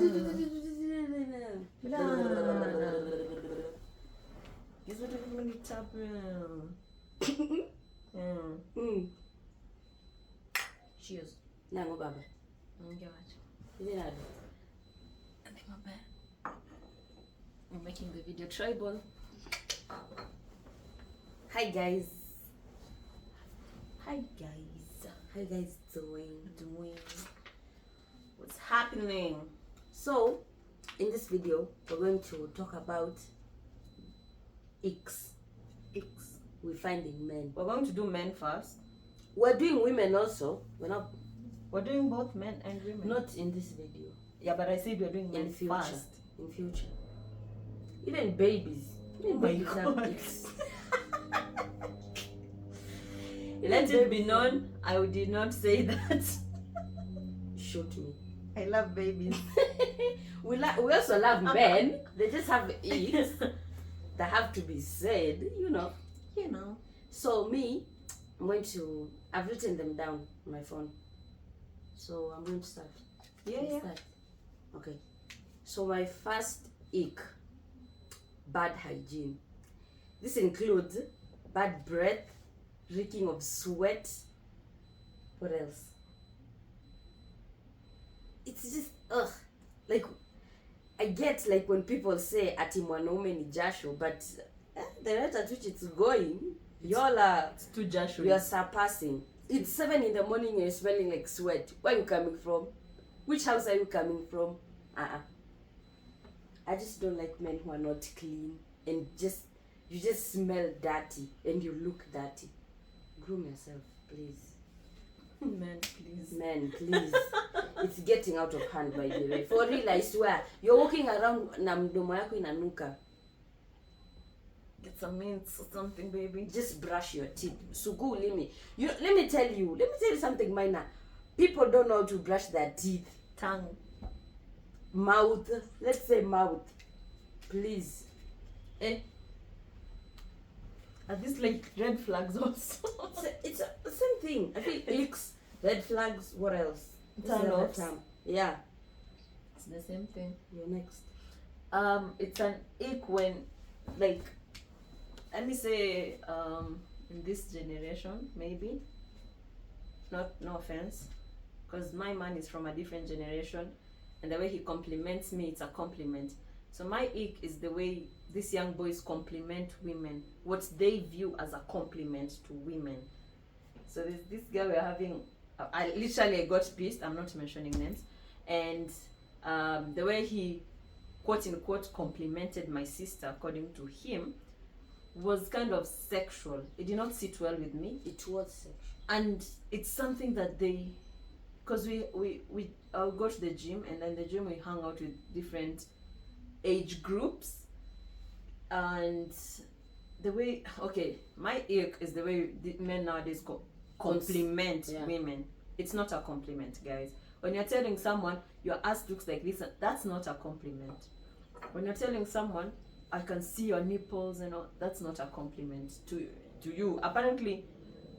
Guess what I'm going to tap Cheers. Nango baba. Ongea wacha. Ile nani? I think my bad. I'm making the video tribal. Hi guys. Hi guys. How you guys doing? What's happening? So, in this video, we're going to talk about icks we find in men. We're going to do men first. We're doing women also. We're doing both men and women. Not in this video. Yeah, but I said we're doing men In future. first. In future. Even babies. Even my babies have God. icks. Let it be known, I did not say that. Shoot me. I love babies. We also love men. They just have icks that have to be said, you know. You know. So I've written them down on my phone. So I'm going to start. Yeah. Start. Okay. So my first ick, bad hygiene. This includes bad breath, reeking of sweat. What else? It's just ugh. Like I get like when people say ati mwanaume ni jasho, but the rate at which it's going, y'all are It's too Joshua. you are surpassing. It's 7 in the morning and you're smelling like sweat. Where are you coming from? Which house are you coming from? I just don't like men who are not clean and you just smell dirty and you look dirty. Groom yourself, please. Men, please. Men, please. It's getting out of hand, by the way. For real, I swear. You're walking around na mdomo yako inanuka. Get some mints or something, baby. Just brush your teeth. Sugu ulimi. Let me tell you something minor. People don't know how to brush their teeth. Tongue. Mouth. Let's say mouth. Please. Are these like red flags also? It's the same thing. I feel icks, red flags, what else? Turn-offs. Yeah. It's the same thing. You're next. It's an ick when, like, let me say, in this generation, maybe. No offense, because my man is from a different generation, and the way he compliments me, it's a compliment. So my ick is the way these young boys compliment women, what they view as a compliment to women. So there's this girl we're having. I literally got pissed. I'm not mentioning names, and the way he quote unquote complimented my sister, according to him, was kind of sexual. It did not sit well with me. It was sexual. And it's something that they, because I'll go to the gym, and then the gym we hang out with different age groups, and the way, my ick is the way the men nowadays compliment women. It's not a compliment, guys. When you're telling someone your ass looks like this, that's not a compliment. When you're telling someone I can see your nipples and all, that's not a compliment to you. Apparently,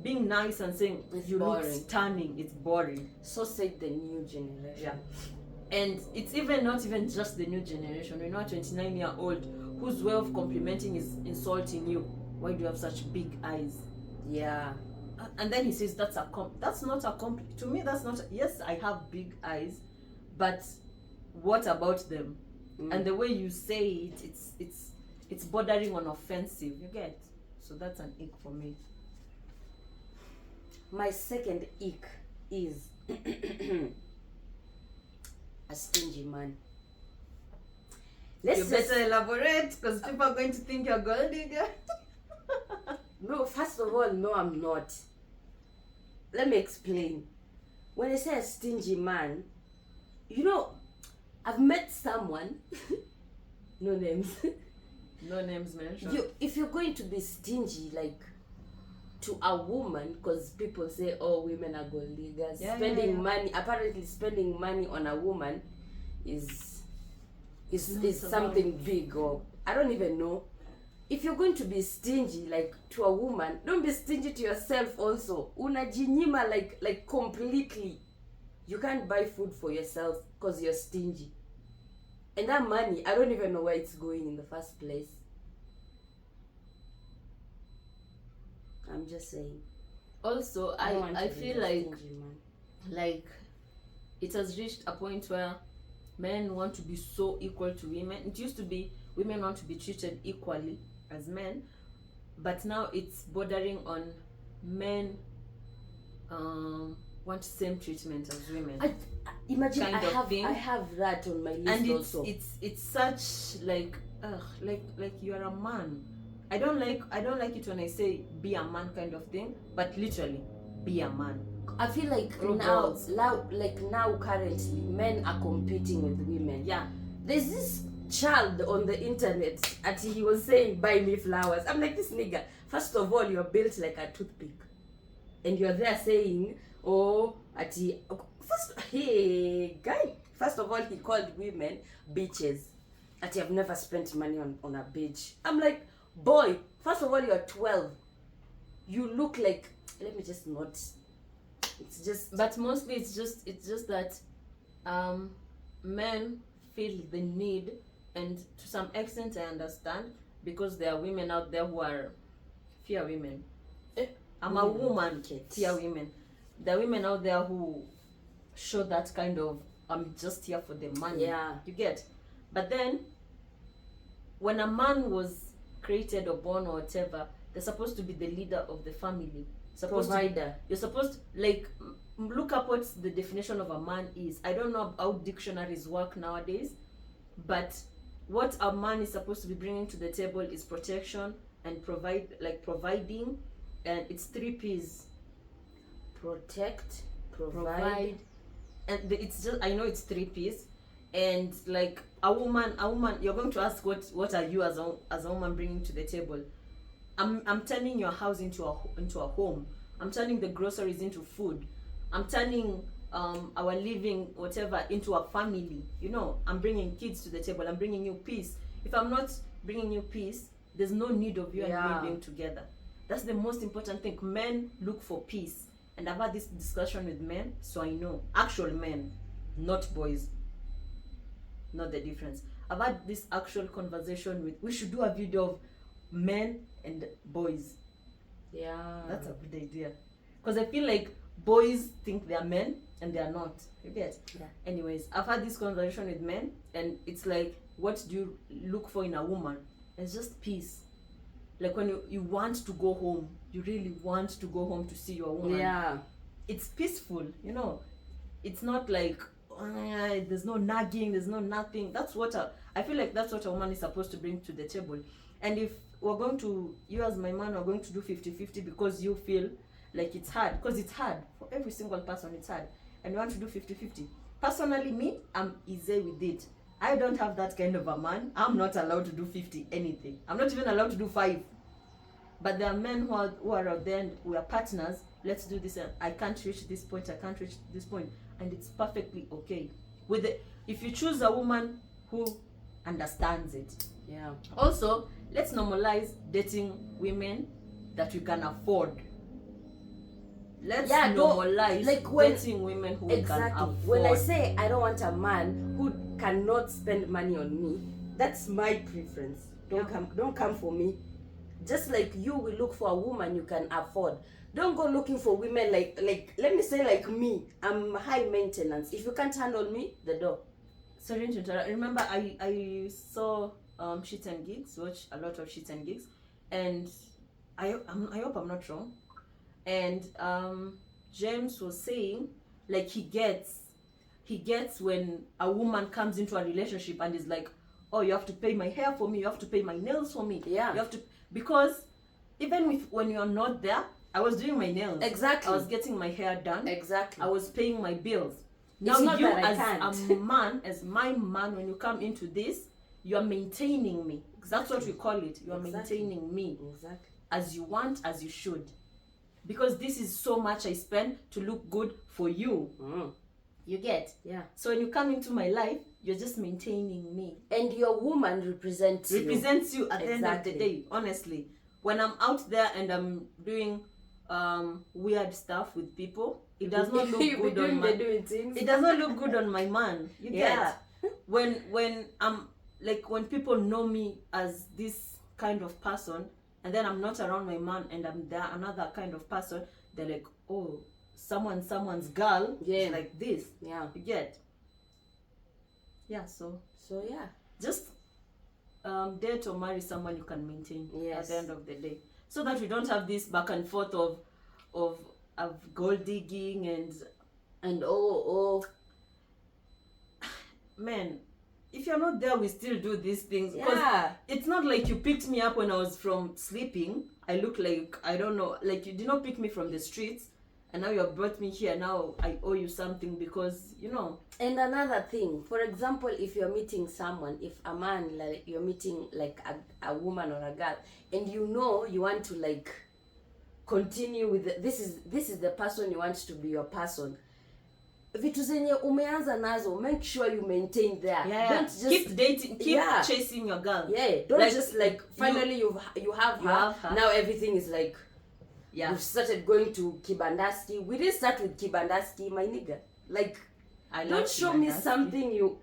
being nice and saying it's you boring. look stunning, it's boring. So said the new generation. Yeah. And it's not even just the new generation. We're not 29-year-old whose way of complimenting is insulting you. Why do you have such big eyes? Yeah. And then he says that's not a to me. That's not. Yes, I have big eyes, but what about them? And the way you say it, it's bordering on offensive. You get? So that's an ick for me. My second ick is a stingy man. You better elaborate, because people are going to think you're a gold digger. No, first of all, no, I'm not. Let me explain. When I say a stingy man, I've met someone, no names. No names mentioned. If you're going to be stingy, like, to a woman, because people say, oh, women are gold diggers. Money, apparently spending money on a woman is something big, or I don't even know. If you're going to be stingy, like, to a woman, don't be stingy to yourself also. Unajinyima, like completely. You can't buy food for yourself because you're stingy. And that money, I don't even know where it's going in the first place. I'm just saying. Also, I don't want I to be feel a like stingy man. like it has reached a point where men want to be so equal to women. It used to be women want to be treated equally as men, but now it's bordering on men want same treatment as women. Imagine Kind of thing. I have that on my list And it's also. it's such like like you are a man. I don't like it when I say be a man kind of thing, but literally be a man. I feel like Girls. now currently men are competing with women. Yeah. There's this child on the internet and he was saying buy me flowers. I'm like, this nigga, first of all, you're built like a toothpick. And you're there saying, oh, first of all, he called women bitches. I've never spent money on a bitch. I'm like, boy, first of all, you're 12. You look like, let me just not. It's just. But mostly it's just that men feel the need, and to some extent I understand, because there are women out there who are fear women. I'm a woman, fear women. There are women out there who show that kind of I'm just here for the money. Yeah. You get? But then when a man was created or born or whatever, they're supposed to be the leader of the family. Provider. You're supposed to, like, look up what the definition of a man is. I don't know how dictionaries work nowadays, but what a man is supposed to be bringing to the table is protection and providing, and it's 3 P's. Protect, provide, and it's just, I know it's 3 P's, and like a woman, you're going to ask what are you as a woman bringing to the table. I'm turning your house into a home. I'm turning the groceries into food. I'm turning our living whatever into a family. You know, I'm bringing kids to the table. I'm bringing you peace. If I'm not bringing you peace, there's no need of you and me being together. That's the most important thing. Men look for peace. And I've had this discussion with men, so I know. Actual men, not boys. Not the difference. I've had this actual conversation with, we should do a video of men and boys. Yeah. That's a good idea. Because I feel like boys think they are men and they are not. You get? Yeah. Anyways, I've had this conversation with men, and it's like, what do you look for in a woman? It's just peace. Like when you want to go home, you really want to go home to see your woman. Yeah. It's peaceful, you know. It's not like there's no nagging, there's no nothing. That's what I feel like that's what a woman is supposed to bring to the table. And if we're going to, you as my man are going to do 50-50 because you feel like it's hard, because it's hard for every single person, it's hard, and you want to do 50-50. Personally, me, I'm easy with it. I don't have that kind of a man. I'm not allowed to do 50 anything. I'm not even allowed to do 5. But there are men who are out there and we are partners. Let's do this. And I can't reach this point. I can't reach this point, and it's perfectly okay. If you choose a woman who understands it. Yeah. Also, let's normalize dating women that you can afford. Let's normalize dating women who can afford. When I say I don't want a man who cannot spend money on me, that's my preference. Don't come for me. Just like you will look for a woman you can afford. Don't go looking for women like let me say like me. I'm high maintenance. If you can't handle me, the door. Sorry to interrupt. Remember, I saw Shits and Gigs, watch a lot of Shits and Gigs, and I hope I'm not wrong. And James was saying like he gets when a woman comes into a relationship and is like, oh, you have to pay my hair for me, you have to pay my nails for me. Yeah. You have to, because even when you're not there, I was doing my nails. Exactly. I was getting my hair done. Exactly. I was paying my bills. Now you as a man, as my man, when you come into this, you are maintaining me. That's what we call it. You are maintaining me. Exactly. As you want, as you should. Because this is so much I spend to look good for you. You get? Yeah. So when you come into my life, you're just maintaining me. And your woman represents you at the end of the day, honestly. When I'm out there and I'm doing weird stuff with people, it does not look good on my doing things. It does not look good on my man. You get? when I'm like, when people know me as this kind of person, and then I'm not around my man and I'm there another kind of person, they're like, oh, someone's girl is like this. Yeah. You get? Yeah, so yeah. just date or marry someone you can maintain Yes. at the end of the day. So that we don't have this back and forth of gold digging and oh man, if you're not there, we still do these things. Because yeah. it's not like you picked me up when I was from sleeping. I look like, I don't know, like you did not pick me from the streets, and now you have brought me here. Now I owe you something because, you know. And another thing, for example, if you're meeting someone, if a man, like you're meeting like a woman or a girl, and you know you want to like continue with this is the person you want to be your person, vitu zenye umeanza nazo, make sure you maintain there. Yeah. Don't just keep dating, keep chasing your girl. Yeah, don't like, just like finally you have her. Now everything is like, yeah, we've started going to Kibandaski. We didn't start with Kibandaski, my nigga. Like, don't show me something you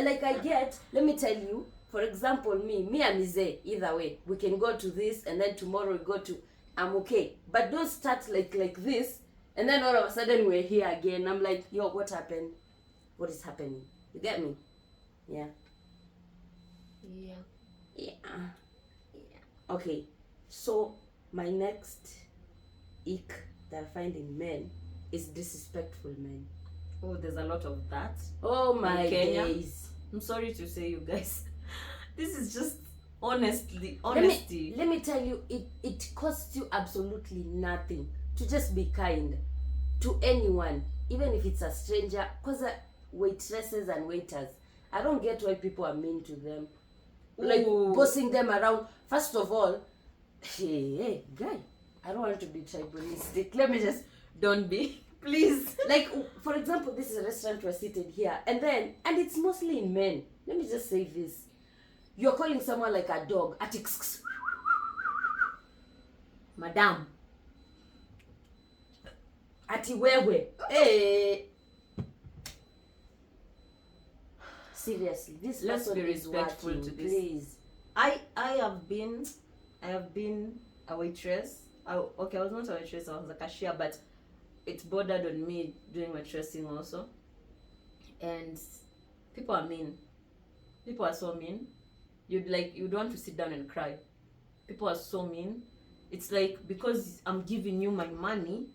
like. I get, let me tell you, for example, me and Mize, either way, we can go to this and then tomorrow we go to, I'm okay. But don't start like this, and then all of a sudden we're here again. I'm like, yo, what happened? What is happening? You get me? Yeah. Okay, so my next ick that I find in men is disrespectful men. Oh, there's a lot of that. Oh my days. I'm sorry to say, you guys, this is just honesty. Let me tell you, it costs you absolutely nothing to just be kind to anyone, even if it's a stranger. Because waitresses and waiters, I don't get why people are mean to them. Like, bossing them around. First of all, hey guy, I don't want to be tribalistic. Let me just, don't be, please. Like, for example, this is a restaurant, we're seated here, and it's mostly in men. Let me just say this. You're calling someone like a dog. Madam. Ati wewe. Hey. Seriously, this Let's be respectful to this. Please. I have been a waitress. I was not a waitress, I was a cashier, but it bordered on me doing waitressing also. And people are mean. People are so mean. You'd want to sit down and cry. People are so mean. It's like, because I'm giving you my money,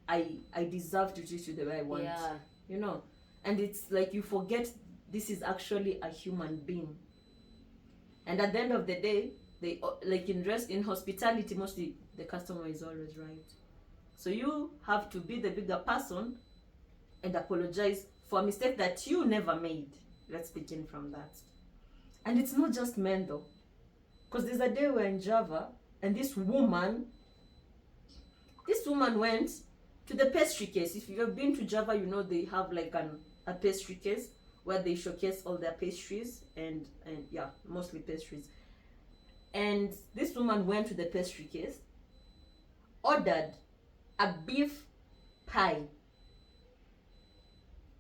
I deserve to treat you the way I want. Yeah. You know? And it's like you forget this is actually a human being. And at the end of the day, they like in hospitality, mostly the customer is always right. So you have to be the bigger person and apologize for a mistake that you never made. Let's begin from that. And it's not just men though. Because there's a day we're in Java and this woman went to the pastry case. If you've been to Java, you know they have like a pastry case where they showcase all their pastries and yeah, mostly pastries. And this woman went to the pastry case, ordered a beef pie,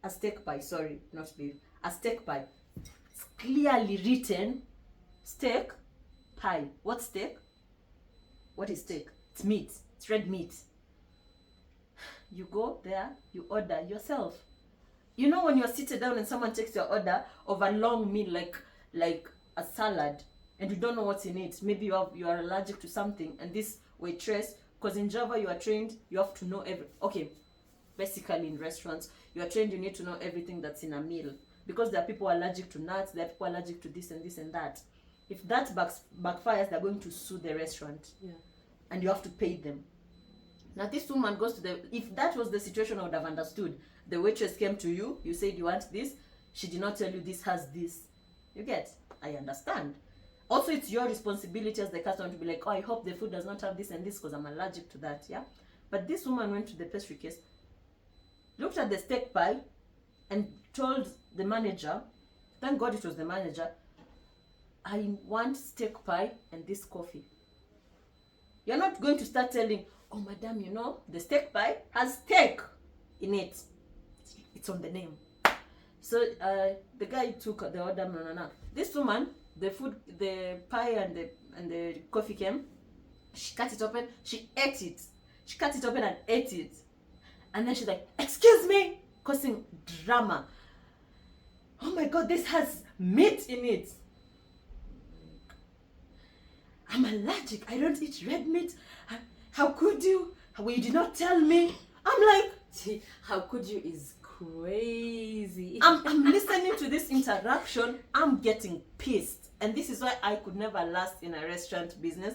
a steak pie, sorry, not beef, a steak pie. It's clearly written steak pie. What steak? What is steak? It's meat. It's red meat. You go there, you order yourself. You know when you're seated down and someone takes your order of a long meal like a salad and you don't know what's in it. Maybe you are allergic to something, and this waitress, because in Java you are trained, you have to know basically in restaurants, you are trained, you need to know everything that's in a meal. Because there are people allergic to nuts, there are people allergic to this and that. If that backfires, they're going to sue the restaurant. Yeah. And you have to pay them. Now this woman goes to if that was the situation, I would have understood. The waitress came to you, you said you want this, she did not tell you this has this. You get? I understand. Also, it's your responsibility as the customer to be like, oh, I hope the food does not have this and this because I'm allergic to that, yeah? But this woman went to the pastry case, looked at the steak pie, and told the manager, thank God it was the manager, I want steak pie and this coffee. You're not going to start telling, oh, madam, you know, the steak pie has steak in it. It's on the name. So the guy took the order. No. This woman, the food, the pie and the coffee came. She cut it open. She ate it. She cut it open and ate it. And then she's like, "Excuse me," causing drama. "Oh my God, this has meat in it." "I'm allergic. I don't eat red meat. How could you? You did not tell me." I'm like, how could you is crazy. I'm listening to this interaction. I'm getting pissed. And this is why I could never last in a restaurant business,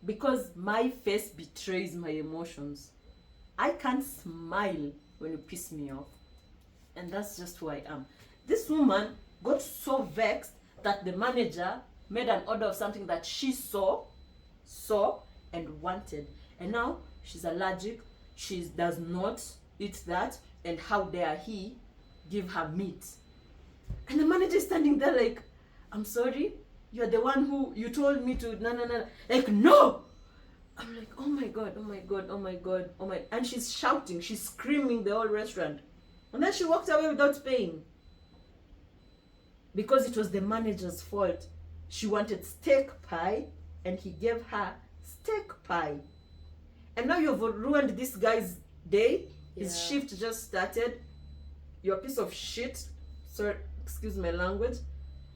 because my face betrays my emotions. I can't smile when you piss me off. And that's just who I am. This woman got so vexed that the manager made an order of something that she saw and wanted. And now she's allergic. She does not eat that. And how dare he give her meat? And the manager is standing there like, "I'm sorry, you're the one who you told me to no. Like, no. I'm like, oh my God. And she's shouting, she's screaming the whole restaurant. And then she walked away without paying. Because it was the manager's fault. She wanted steak pie and he gave her steak pie. And now you've ruined this guy's day. His shift just started. You're a piece of shit. Sorry, excuse my language.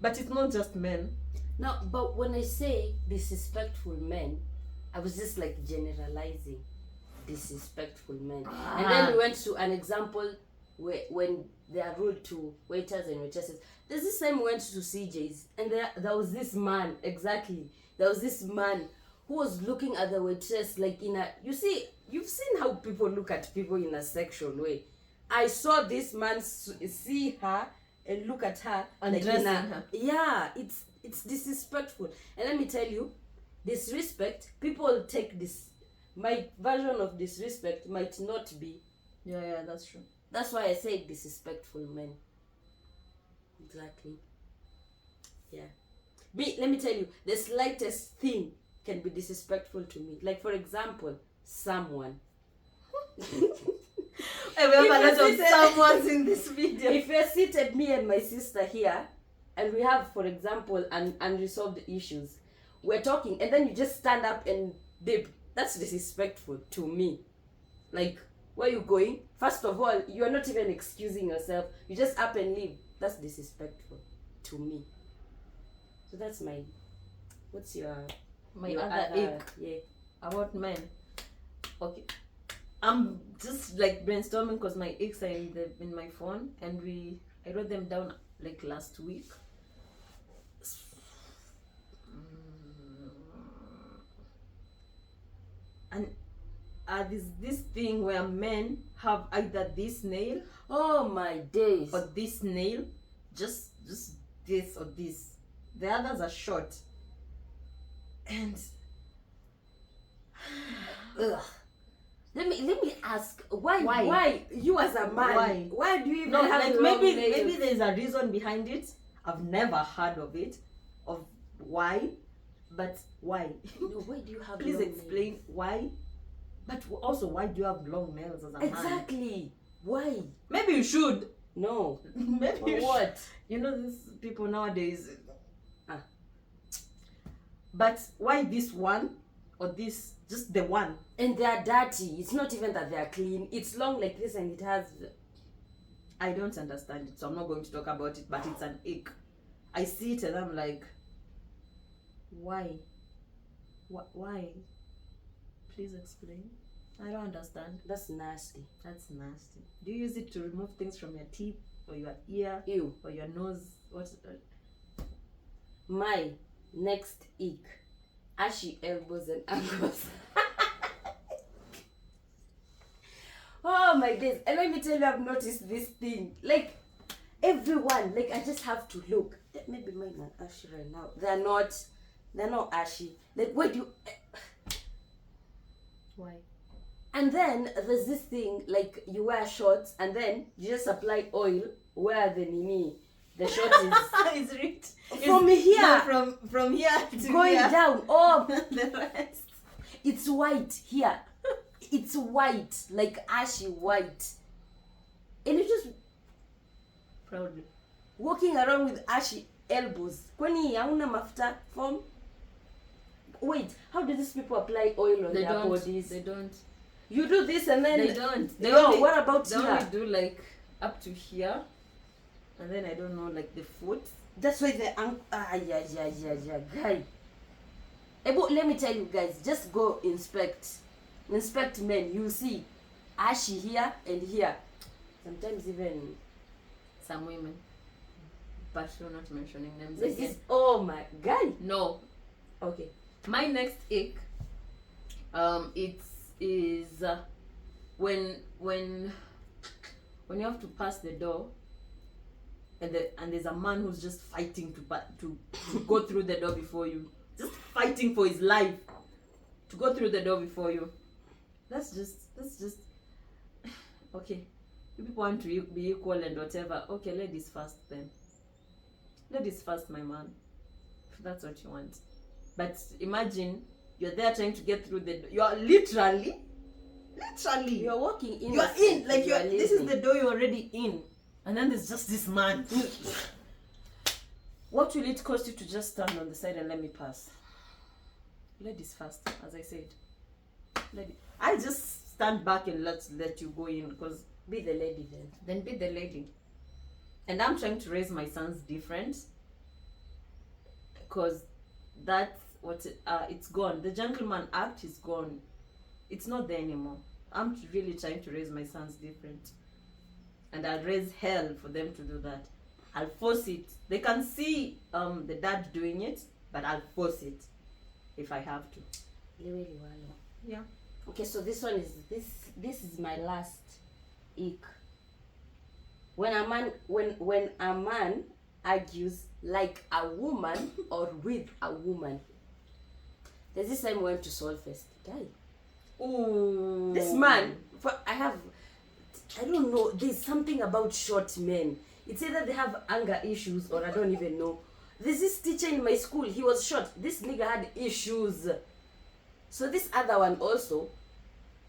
But it's not just men. No, but when I say disrespectful men, I was just like generalizing disrespectful men. And then we went to an example where when they are rude to waiters and waitresses. There's this time we went to CJ's and there was this man, exactly. There was this man who was looking at the waitress like in a, you see, you've seen how people look at people in a sexual way. I saw this man see her and look at her like in a, her. Yeah, it's disrespectful. And let me tell you, disrespect, people take this, my version of disrespect might not be. Yeah, that's true. That's why I say disrespectful men. Exactly. Yeah. Let me tell you, the slightest thing can be disrespectful to me. Like, for example, someone. Hey, we have a lot of someones in this video. If you're seated, me and my sister here, and we have, for example, unresolved issues, we're talking, and then you just stand up and dip. That's disrespectful to me. Like, where you going? First of all, you're not even excusing yourself. You just up and leave. That's disrespectful to me. So that's my. What's your other ick? Yeah. About men. Okay. I'm just like brainstorming because my icks are in my phone, and I wrote them down like last week. And there's this thing where men have either this nail, oh my days, or this nail, just this or this. The others are short. And ugh. Let me ask, why you as a man, why do you even have like long nails? maybe there's a reason behind it. I've never heard of it, of why, but why? No, why do you have Please long explain nails? why. But also, why do you have long nails as a man? Exactly. Why? Maybe you should. No. Maybe For you what? You know, these people nowadays. But why this one or this? Just the one. And they are dirty. It's not even that they are clean. It's long like this and it has. I don't understand it, so I'm not going to talk about it. But it's an ick. I see it and I'm like, why? Why? Please explain. I don't understand. That's nasty. That's nasty. Do you use it to remove things from your teeth or your ear? Ew. Or your nose? What? My next ick. Ashy elbows and ankles. Oh my days. And let me tell you, I've noticed this thing. Like, everyone, like, I just have to look. Maybe mine are ashy right now. They're not ashy. Like, why do you... Why? And then there's this thing, like, you wear shorts and then you just apply oil where the short is... It's ripped. From here. No, from here to going here. down. Oh, The rest. it's white here. It's white, like ashy white. And you just... Proudly. Walking around with ashy elbows. Kwani hauna mafuta form? Wait, how do these people apply oil on their bodies? They don't. You do this and then They don't. What about they here? only do like up to here, and then I don't know, like the foot. That's why the yeah, guy. But let me tell you guys, just go inspect men. You'll see ashy here and here. Sometimes even Some women, but you're not mentioning names this again. is oh my guy. No. Okay. My next ick, it is when you have to pass the door, and there's a man who's just fighting to go through the door before you, just fighting for his life to go through the door before you. That's just okay. You people want to be equal and whatever. Okay, ladies first then. Ladies first, my man. If that's what you want. But imagine you're there trying to get through the door. You are literally. You're walking in. You're in. Like this is the door you're already in. And then there's just this man. What will it cost you to just stand on the side and let me pass? Ladies first, as I said. I just stand back and let you go in, because Be the lady then. then be the lady. And I'm trying to raise my sons different, because that's what it's gone. The gentleman act is gone. It's not there anymore. I'm really trying to raise my sons different, and I'll raise hell for them to do that. I'll force it. They can see the dad doing it, but I'll force it if I have to. Yeah. Okay, so this one is this is my last ick. When a man argues like a woman or with a woman. There's this time we went to Solfest. Guy. Ooh. This man, I don't know, there's something about short men. It's either they have anger issues or I don't even know. There's this teacher in my school, he was short. This nigga had issues. So this other one also,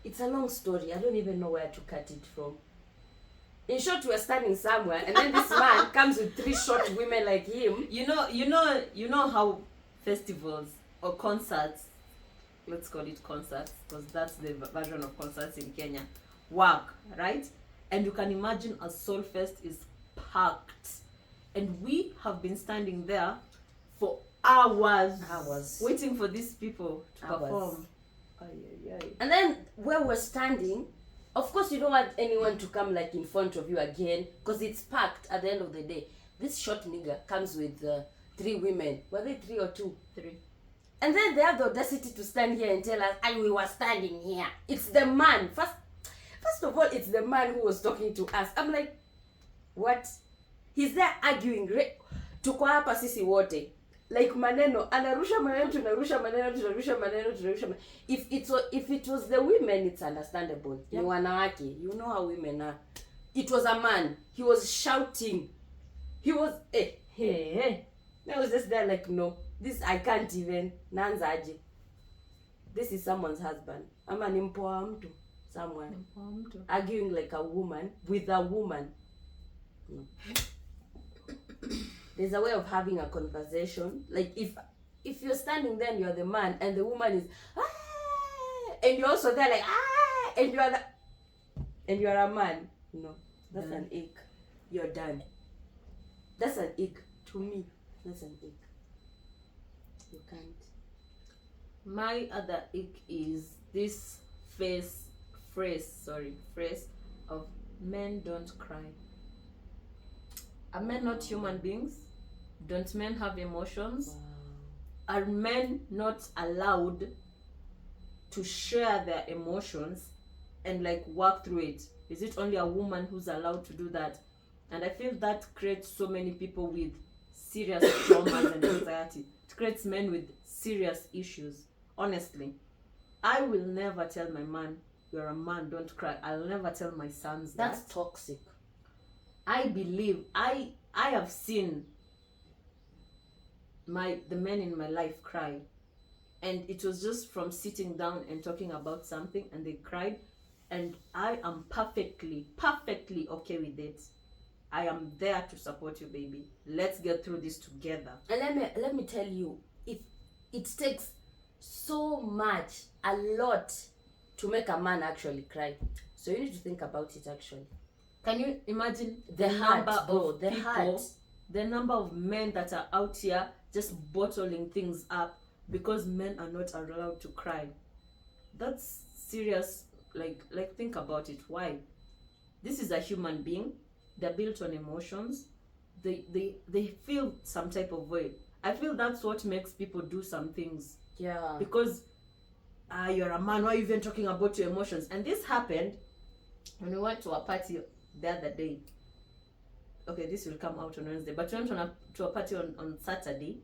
it's a long story. I don't even know where to cut it from. In short, we're standing somewhere and then this man comes with 3 short women like him. You know how festivals or concerts, let's call it concerts, because that's the version of concerts in Kenya, work, right? And you can imagine a Solfest is packed, and we have been standing there for hours waiting for these people to perform. And then where we're standing, of course you don't want anyone to come like in front of you again, because it's packed at the end of the day. This short nigga comes with 3 women. Were they 3 or 2? 3. And then they have the audacity to stand here and tell us, and we were standing here. It's the man. First of all, it's the man who was talking to us. I'm like, what? He's there arguing. Tuko hapa sisi wote. Like maneno, anarusha maneno, tunarusha maneno. If it was the women, it's understandable. Ni wanawake. You know how women are. It was a man. He was shouting. He was hey. I was just there like, no. This I can't even. Nanzaje. This is someone's husband. Ama ni mpoa mtu. Someone. Arguing like a woman with a woman. No. There's a way of having a conversation. Like if you're standing there and you're the man and the woman is and you're also there like and you're a man. No. That's an ick. You're done. That's an ick. To me, that's an ick. You can't. My other ick is this phrase of men don't cry. Are men not human beings? Don't men have emotions? Wow. Are men not allowed to share their emotions and like work through it? Is it only a woman who's allowed to do that? And I feel that creates so many people with serious traumas and anxiety. It creates men with serious issues. Honestly, I will never tell my man, you're a man, don't cry. I'll never tell my sons that. That's toxic. I believe I have seen the men in my life cry, and it was just from sitting down and talking about something and they cried, and I am perfectly okay with it. I am there to support you, baby. Let's get through this together. And let me tell you, it takes so much, a lot, to make a man actually cry. So you need to think about it actually. Can you imagine The heart, bro, the people, heart. the number of men that are out here just bottling things up because men are not allowed to cry? That's serious. Like think about it. Why? This is a human being. They're built on emotions. They feel some type of way. I feel that's what makes people do some things. Yeah. Because you're a man, why are you even talking about your emotions? And this happened when we went to a party the other day. Okay, this will come out on Wednesday, but we went to a party on Saturday,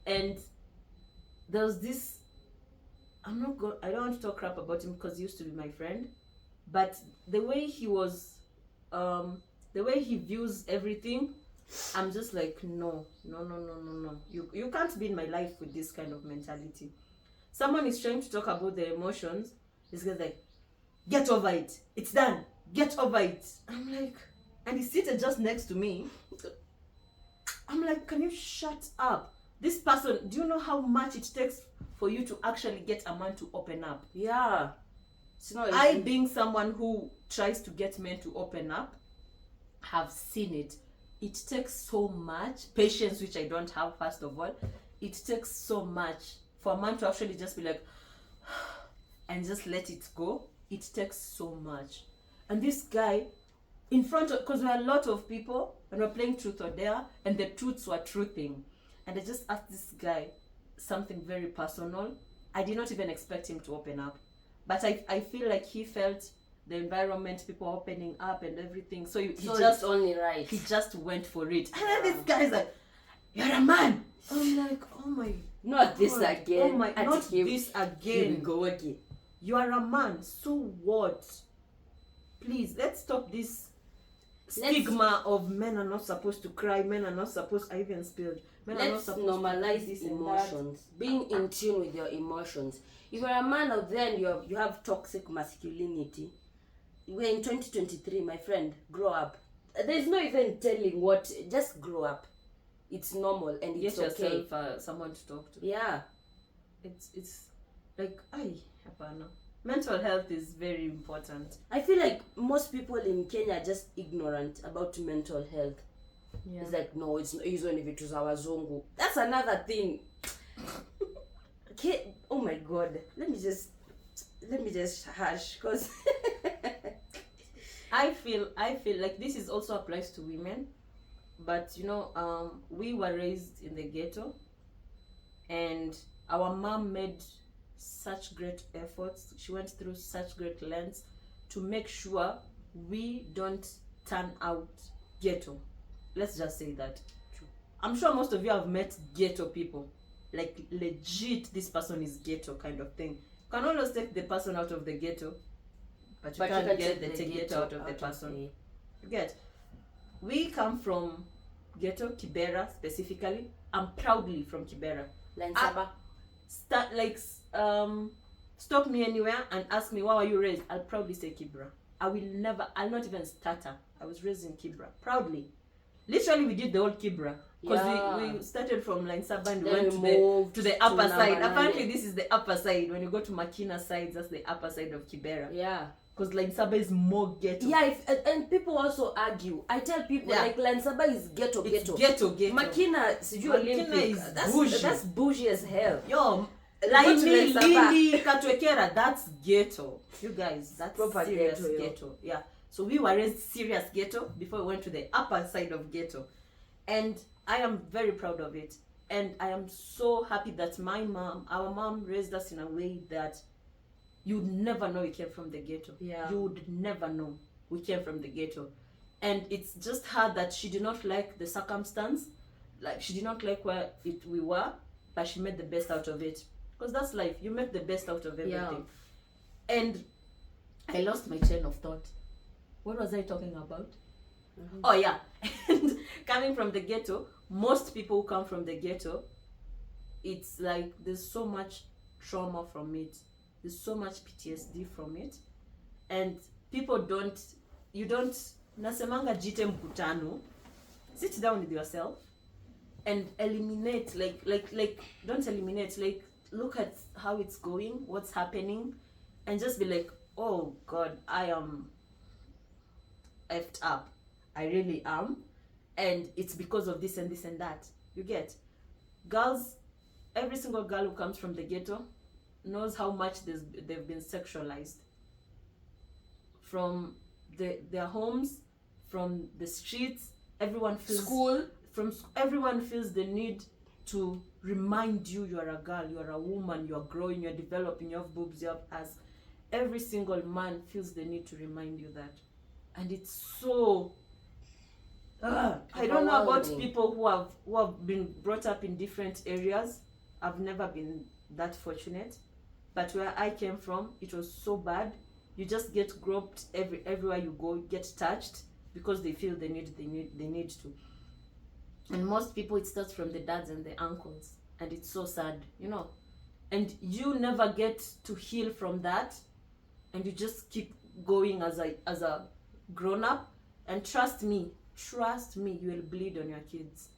and there was this. I don't want to talk crap about him because he used to be my friend, but the way he was, the way he views everything, I'm just like, no. You can't be in my life with this kind of mentality. Someone is trying to talk about their emotions. This guy's like, get over it. It's done. Get over it. I'm like, and he's seated just next to me. I'm like, can you shut up? This person, do you know how much it takes for you to actually get a man to open up? Yeah. It's not I, easy. being someone who tries to get men to open up, have seen it. It takes so much patience, which I don't have, first of all. It takes so much for a man to actually just be like, and just let it go. It takes so much. And this guy, in front of, because there were a lot of people, and we're playing truth or dare, and the truths were truthing. And I just asked this guy something very personal. I did not even expect him to open up. But I feel like he felt the environment, people opening up and everything. So he So just it's only right. he just went for it. And then this guy's like, you're a man. I'm like, oh my Not this God. again. Oh my, At not him. this Here we again. go again. You are a man. So what? Please, let's stop this stigma of men are not supposed to cry. Men are not supposed. I even spilled. Men are not Let's supposed to normalize do this these and that. emotions. Being in tune with your emotions. If you're a man out there and you have toxic masculinity, we're in 2023, my friend. Grow up. There's no even telling what. Just grow up. It's normal and it's Get okay. yourself someone to talk to. Yeah. It's like, hapana. Mental health is very important. I feel like most people in Kenya are just ignorant about mental health. Yeah. It's like, no, it's hizo ni vitu za wazungu. That's another thing. Okay, oh my God. Let me just hush, because I feel like this is also applies to women, but we were raised in the ghetto, and our mom made such great efforts. She went through such great lengths to make sure we don't turn out ghetto. Let's just say that. True. I'm sure most of you have met ghetto people, like legit. This person is ghetto kind of thing. You can always take the person out of the ghetto, but you can't get the ghetto out of the person. You get? We come from ghetto, Kibera specifically. I'm proudly from Kibera. Lansaba. Stop me anywhere and ask me, why were you raised? I'll proudly say Kibra. I'll not even stutter. I was raised in Kibra. Proudly. Literally, we did the whole Kibra. Because we started from Lansaba and we went to the upper side. Apparently, this is the upper side. When you go to Makina side, that's the upper side of Kibera. Yeah. Because Lansaba is more ghetto. Yeah, and people also argue. I tell people, like, Lansaba is ghetto. It's ghetto. Makina, Olympic. Is bougie. That's bougie as hell. Yo, Laini, Lindi, Katwekera, that's ghetto. You guys, that's Proper serious ghetto, ghetto. Yeah. So we were raised serious ghetto before we went to the upper side of ghetto. And I am very proud of it. And I am so happy that our mom raised us in a way that you'd never know we came from the ghetto. Yeah. You would never know we came from the ghetto. And it's just her that she did not like the circumstance. Like, she did not like where we were, but she made the best out of it. Because that's life. You make the best out of everything. Yeah. And I lost my chain of thought. What was I talking about? Mm-hmm. Oh, yeah. And coming from the ghetto, most people who come from the ghetto, it's like there's so much trauma from it. There's so much PTSD from it. And people nasemanga jite mkutano, sit down with yourself and eliminate, don't eliminate, like, look at how it's going, what's happening, and just be like, oh God, I am effed up. I really am. And it's because of this and this and that. You get? Girls, every single girl who comes from the ghetto knows how much they've been sexualized. From their homes, from the streets, everyone feels... School. Everyone feels the need to remind you are a girl, you are a woman, you are growing, you are developing, you have boobs, you have ass. Every single man feels the need to remind you that. And it's so... I don't know about people who have been brought up in different areas. I've never been that fortunate. But where I came from, it was so bad. You just get groped everywhere you go, get touched, because they feel they need to. And most people, it starts from the dads and the uncles, and it's so sad, you know. And you never get to heal from that, and you just keep going as a grown up. And trust me, you will bleed on your kids.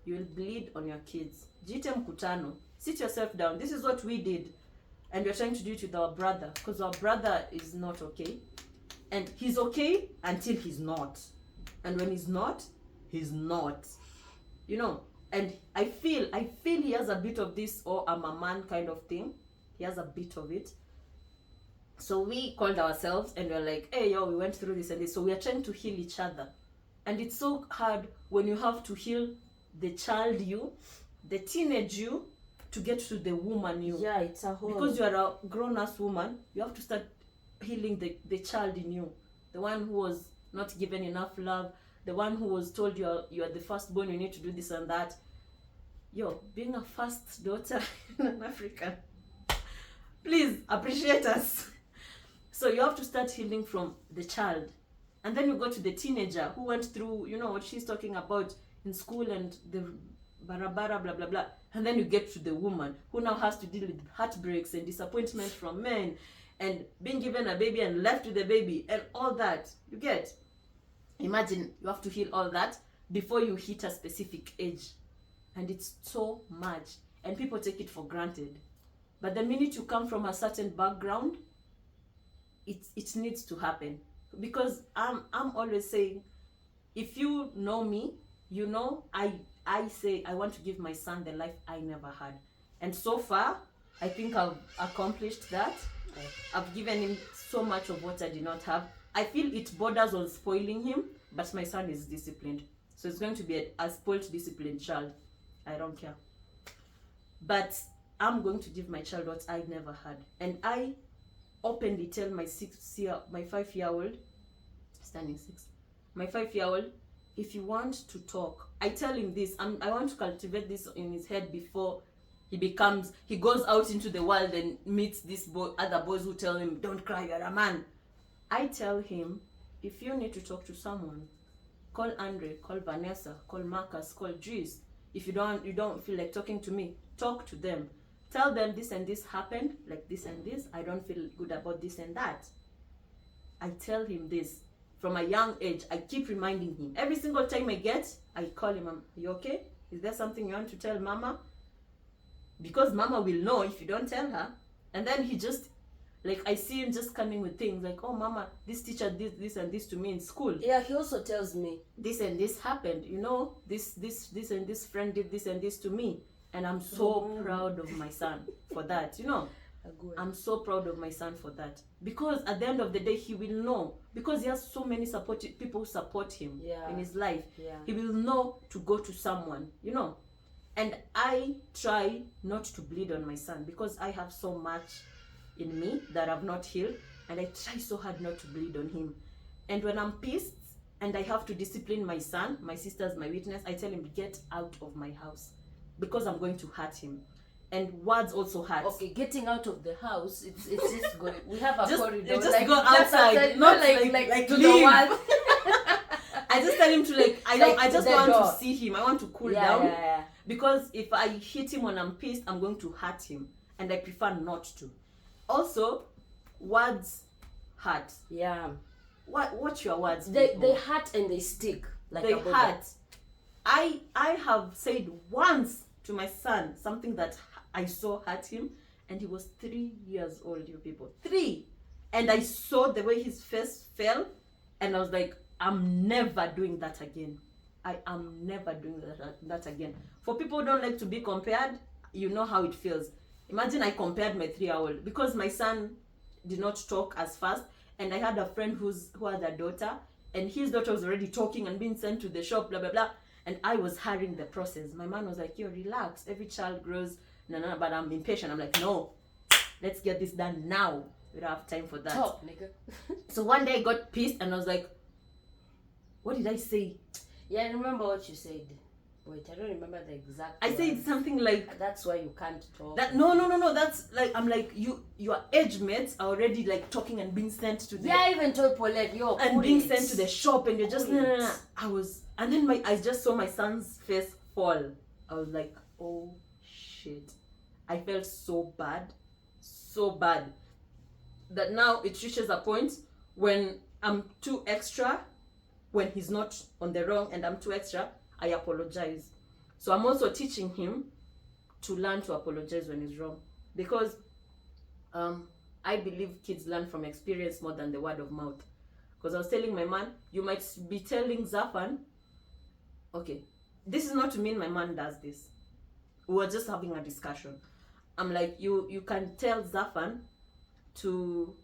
You will bleed on your kids. Jite mkutano. Sit yourself down. This is what we did, and we're trying to do it with our brother, because our brother is not okay, and he's okay until he's not, and when he's not, he's not. You know, and I feel he has a bit of this, oh, I'm a man kind of thing. He has a bit of it. So we called ourselves and we're like, hey, yo, we went through this and this. So we are trying to heal each other. And it's so hard when you have to heal the child you, the teenage you, to get to the woman you. Yeah, it's a whole... Because you are a grown-ass woman, you have to start healing the child in you. The one who was not given enough love, the one who was told you are the firstborn, you need to do this and that. Yo, being a first daughter in an African, please appreciate us. So you have to start healing from the child. And then you go to the teenager who went through, you know, what she's talking about in school and the barabara, blah, blah, blah. And then you get to the woman who now has to deal with heartbreaks and disappointment from men and being given a baby and left with the baby and all that. You get? Imagine you have to heal all that before you hit a specific age. And it's so much. And people take it for granted. But the minute you come from a certain background, it needs to happen. Because I'm always saying, if you know me, you know, I say I want to give my son the life I never had. And so far, I think I've accomplished that. I've given him so much of what I did not have. I feel it borders on spoiling him, but my son is disciplined. So it's going to be a spoiled, disciplined child. I don't care. But I'm going to give my child what I never had. And I openly tell my 5-year-old, standing 6, my 5-year-old, if you want to talk, I tell him this, I want to cultivate this in his head before he goes out into the world and meets other boys who tell him, don't cry, you're a man. I tell him, if you need to talk to someone, call Andre, call Vanessa, call Marcus, call Dries. If you don't feel like talking to me, talk to them. Tell them this and this happened, like this and this. I don't feel good about this and that. I tell him this from a young age. I keep reminding him. Every single time I call him, are you okay? Is there something you want to tell mama? Because mama will know if you don't tell her. And then he just, like, I see him just coming with things like, oh mama, this teacher did this and this to me in school. Yeah, he also tells me, this and this happened, you know, this and this friend did this and this to me. And I'm so proud of my son for that, you know. I'm so proud of my son for that. Because at the end of the day, he will know. Because he has so many people who support him in his life. Yeah. He will know to go to someone, you know. And I try not to bleed on my son because I have so much in me that I've not healed. And I try so hard not to bleed on him. And when I'm pissed and I have to discipline my son, my sister's my witness, I tell him, get out of my house. Because I'm going to hurt him. And words also hurt. Okay, getting out of the house, it's just going. We have a corridor. Just like, go outside, not like to leave. The world. I just tell him to I just want to see him. I want to cool down. Yeah. Because if I hit him when I'm pissed, I'm going to hurt him. And I prefer not to. Also, words hurt. Yeah. Watch your words. They hurt and they stick. They hurt. I have said once to my son something that I saw hurt him, and he was 3 years old, you people. 3. And I saw the way his face fell, and I was like, I'm never doing that again. I am never doing that again. For people who don't like to be compared, you know how it feels. Imagine I compared my 3-year-old, because my son did not talk as fast, and I had a friend who had a daughter, and his daughter was already talking and being sent to the shop, blah blah blah, and I was hurrying the process. My man was like, yo, relax, every child grows, no, but I'm impatient. I'm like, no, let's get this done now. We don't have time for that. Talk, nigga. So one day I got pissed and I was like, what did I say? Yeah, I remember what you said. Wait, I don't remember the exact I said words. something like, That's why you can't talk. that. No, that's like, I'm like, your age mates are already like talking and being sent to the, Yeah, I even told Paulette, yo, and cool being it. sent to the shop, and you're just Cool it. no. I was, and then I just saw my son's face fall. I was like, oh shit. I felt so bad that now it reaches a point when I'm too extra, when he's not on the wrong and I'm too extra, I apologize. So I'm also teaching him to learn to apologize when he's wrong, because I believe kids learn from experience more than the word of mouth. Because I was telling my man, you might be telling Zafan, okay, this is not to mean my man does this. We were just having a discussion. I'm like, you can tell Zafan to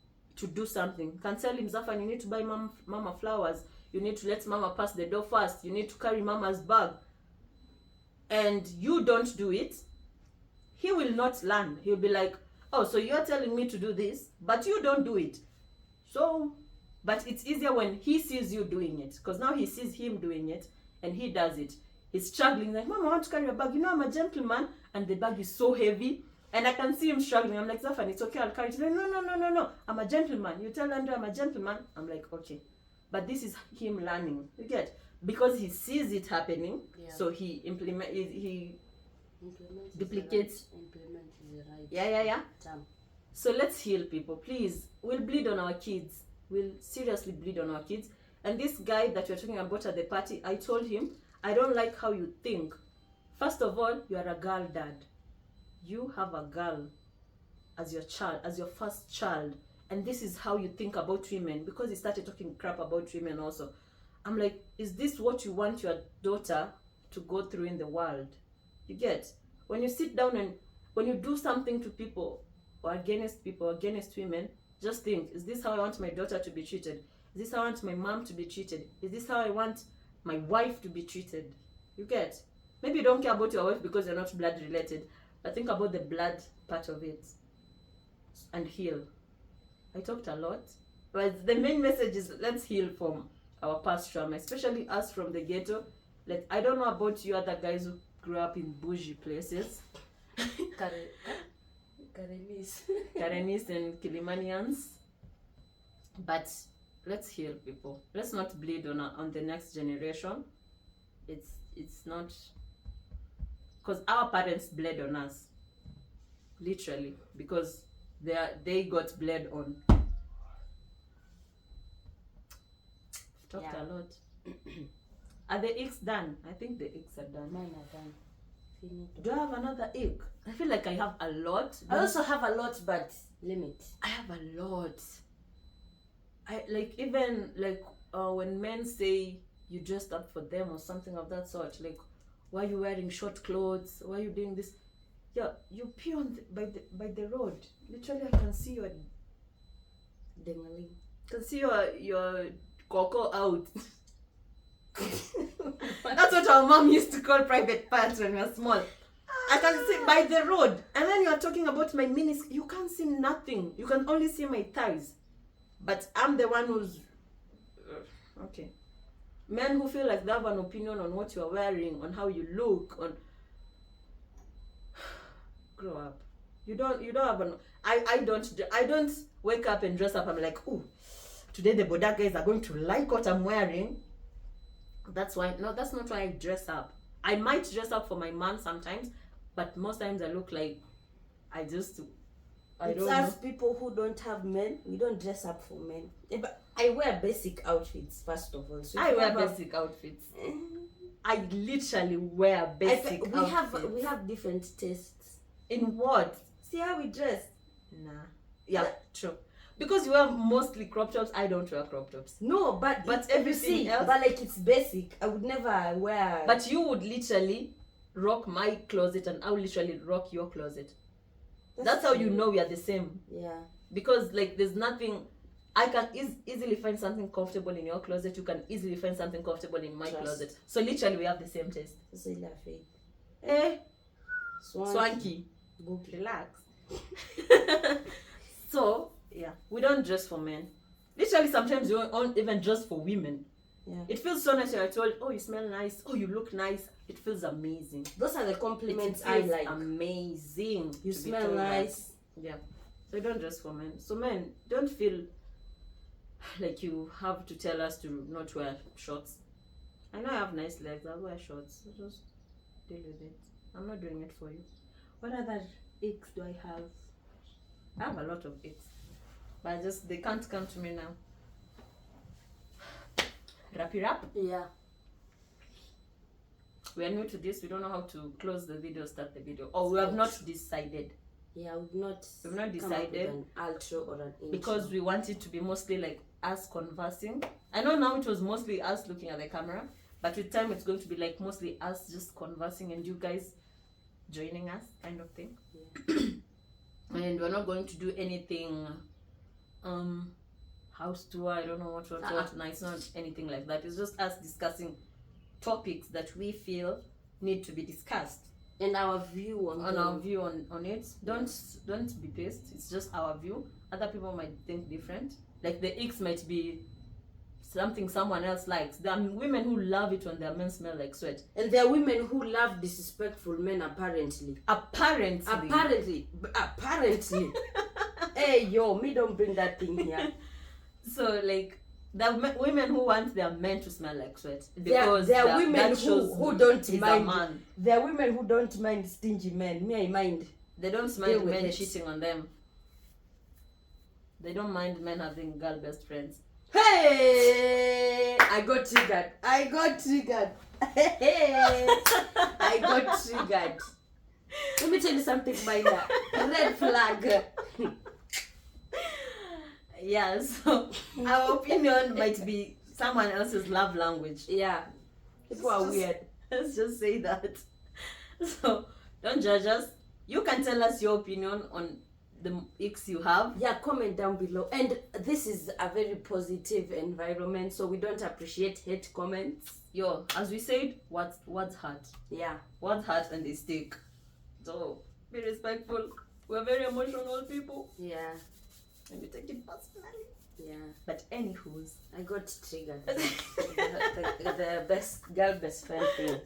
do something. You can tell him, Zafan, you need to buy mama flowers. You need to let mama pass the door first. You need to carry mama's bag. And you don't do it, he will not learn. He'll be like, oh, so you're telling me to do this, but you don't do it. So, but it's easier when he sees you doing it, because now he sees him doing it and he does it. He's struggling, like, Mama, I want to carry a bag. You know, I'm a gentleman, and the bag is so heavy. And I can see him struggling. I'm like, Zafan, it's okay, I'll carry it. He's like, no. I'm a gentleman. You tell Andrew I'm a gentleman. I'm like, okay. But this is him learning. You get? Because he sees it happening, so he duplicates. Implement is the right. Yeah. Term. So let's heal, people. Please, we'll bleed on our kids. We'll seriously bleed on our kids. And this guy that you're talking about at the party, I told him, I don't like how you think. First of all, you are a girl dad. You have a girl as your child, as your first child. And this is how you think about women, because he started talking crap about women also. I'm like, is this what you want your daughter to go through in the world? You get? When you sit down and when you do something to people or against women, just think, is this how I want my daughter to be treated? Is this how I want my mom to be treated? Is this how I want my wife to be treated? You get? Maybe you don't care about your wife because you're not blood related, but think about the blood part of it and heal. I talked a lot, but the main message is let's heal from our past trauma, especially us from the ghetto. Like, I don't know about you other guys who grew up in bougie places. Karenis and Kilimanians. But let's heal, people. Let's not bleed on the next generation. It's not, because our parents bled on us, literally, because they got bled on. Talked a lot. Are the icks done? I think the icks are done. Mine are done. Do I have another ick? I feel like I have a lot. I also have a lot, but limit. I have a lot. I like, even like when men say you dressed up for them or something of that sort, like, why are you wearing short clothes? Why are you doing this? Yeah, you pee on by the road. Literally, I can see your Dengaling. can see your coco out. That's what our mom used to call private parts when we were small. I can see by the road, and then you are talking about my minis. You can't see nothing. You can only see my thighs. But I'm the one who's okay. Men who feel like they have an opinion on what you are wearing, on how you look, on grow up. You don't have an. I don't wake up and dress up. I'm like, ooh, today the Boda guys are going to like what I'm wearing. That's why. No, that's not why I dress up. I might dress up for my man sometimes, but most times I look like I don't know. Us people who don't have men, we don't dress up for men. But I wear basic outfits first of all. So I wear basic outfits. I literally wear basic we outfits. have different tastes. In what? See how we dress. Nah. Yeah, true. Because you wear mostly crop tops, I don't wear crop tops. No, but everything else. But like it's basic. I would never wear. But you would literally rock my closet, and I will literally rock your closet. That's how you know we are the same. Yeah. Because like there's nothing. I can easily find something comfortable in your closet. You can easily find something comfortable in my closet. So literally we have the same taste. Eh? Swanky. Go relax. So yeah, we don't dress for men. Literally sometimes we don't even dress for women. Yeah. It feels so nice when I told, oh, you smell nice, oh, you look nice. It feels amazing. Those are the compliments I like. Amazing. You smell nice. Yeah. So we don't dress for men. So men, don't feel like you have to tell us to not wear shorts. I know I have nice legs. I'll wear shorts. So just deal with it. I'm not doing it for you. What other aches do I have? I have a lot of aches. But they can't come to me now. Wrap it up. Yeah. We are new to this. We don't know how to close the video, start the video. Or we have not decided. Yeah, we've not decided. Come up with an outro or an intro. Because we want it to be mostly like us conversing. I know now it was mostly us looking at the camera, but with time it's going to be like mostly us just conversing and you guys joining us, kind of thing. Yeah. And we're not going to do anything house tour, I don't know what. No, it's not anything like that. It's just us discussing topics that we feel need to be discussed. And our view on it. Don't be pissed. It's just our view. Other people might think different. Like the X might be something someone else likes. There are women who love it when their men smell like sweat. And there are women who love disrespectful men apparently. Apparently. Hey yo, me don't bring that thing here. So like the women who want their men to smell like sweat. Because there are women who don't mind. There are women who don't mind stingy men. Me, I mind. They don't mind men cheating on them. They don't mind men having girl best friends. Hey! I got triggered. Hey! I got triggered. Let me tell you something, Minda. Red flag. Yeah, so our opinion might be someone else's love language. Yeah. People are weird. Let's just say that. So don't judge us. You can tell us your opinion on the icks you have. Yeah, comment down below. And this is a very positive environment, so we don't appreciate hate comments. Yo, as we said, words hurt. Yeah. Words hurt and they stick. So be respectful. We're very emotional people. Yeah. And we take it personally. Yeah. But anywho's, I got triggered. the best friend thing.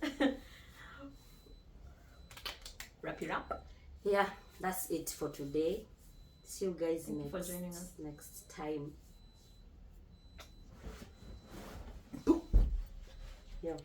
Wrap it up. Yeah, that's it for today. See you guys Thank you for joining us next time. Yeah.